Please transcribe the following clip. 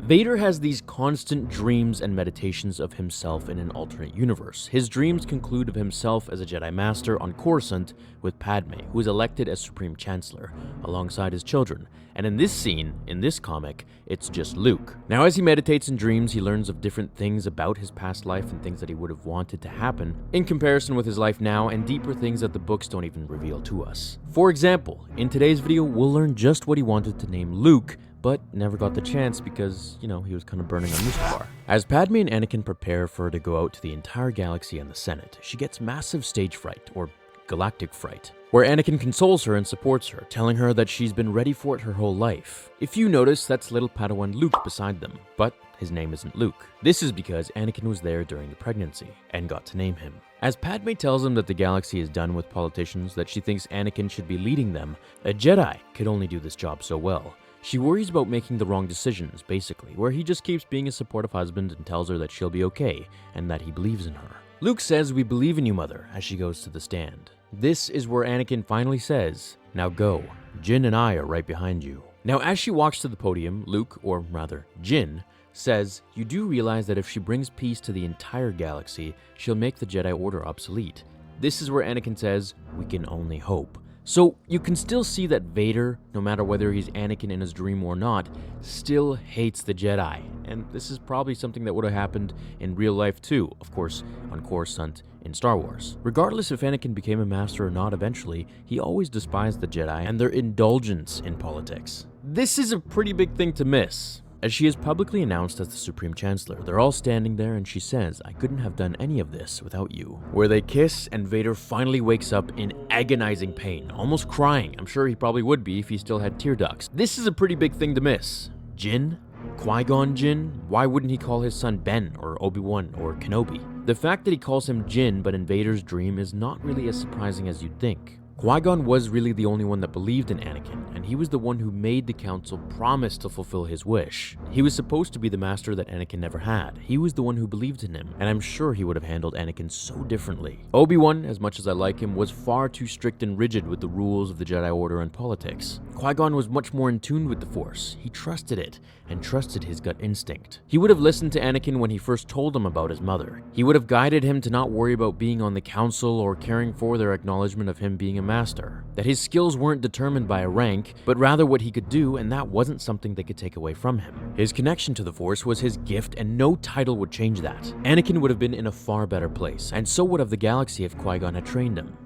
Vader has these constant dreams and meditations of himself in an alternate universe. His dreams conclude of himself as a Jedi Master on Coruscant with Padme, who is elected as Supreme Chancellor, alongside his children. And in this scene, in this comic, it's just Luke. Now, as he meditates in dreams, he learns of different things about his past life and things that he would have wanted to happen in comparison with his life now, and deeper things that the books don't even reveal to us. For example, in today's video, we'll learn just what he wanted to name Luke, but never got the chance because, he was kind of burning on Mustafar. As Padme and Anakin prepare for her to go out to the entire galaxy and the Senate, she gets massive stage fright, or galactic fright, where Anakin consoles her and supports her, telling her that she's been ready for it her whole life. If you notice, that's little Padawan Luke beside them, but his name isn't Luke. This is because Anakin was there during the pregnancy and got to name him. As Padme tells him that the galaxy is done with politicians, that she thinks Anakin should be leading them, a Jedi could only do this job so well. She worries about making the wrong decisions, basically, where he just keeps being a supportive husband and tells her that she'll be okay and that he believes in her. Luke says, "We believe in you, Mother," as she goes to the stand. This is where Anakin finally says, "Now go. Jin and I are right behind you." Now, as she walks to the podium, Luke, or rather Jin, says, "You do realize that if she brings peace to the entire galaxy, she'll make the Jedi Order obsolete." This is where Anakin says, "We can only hope." So you can still see that Vader, no matter whether he's Anakin in his dream or not, still hates the Jedi. And this is probably something that would have happened in real life too, of course, on Coruscant in Star Wars. Regardless if Anakin became a master or not eventually, he always despised the Jedi and their indulgence in politics. This is a pretty big thing to miss. As she is publicly announced as the Supreme Chancellor, they're all standing there and she says, "I couldn't have done any of this without you." Where they kiss and Vader finally wakes up in agonizing pain, almost crying. I'm sure he probably would be if he still had tear ducts. This is a pretty big thing to miss. Jin? Qui-Gon Jinn? Why wouldn't he call his son Ben or Obi-Wan or Kenobi? The fact that he calls him Jin but in Vader's dream is not really as surprising as you'd think. Qui-Gon was really the only one that believed in Anakin, and he was the one who made the council promise to fulfill his wish. He was supposed to be the master that Anakin never had. He was the one who believed in him, and I'm sure he would have handled Anakin so differently. Obi-Wan, as much as I like him, was far too strict and rigid with the rules of the Jedi Order and politics. Qui-Gon was much more in tune with the Force. He trusted it, and trusted his gut instinct. He would have listened to Anakin when he first told him about his mother. He would have guided him to not worry about being on the council or caring for their acknowledgement of him being a master. That his skills weren't determined by a rank, but rather what he could do, and that wasn't something they could take away from him. His connection to the Force was his gift, and no title would change that. Anakin would have been in a far better place, and so would have the galaxy if Qui-Gon had trained him.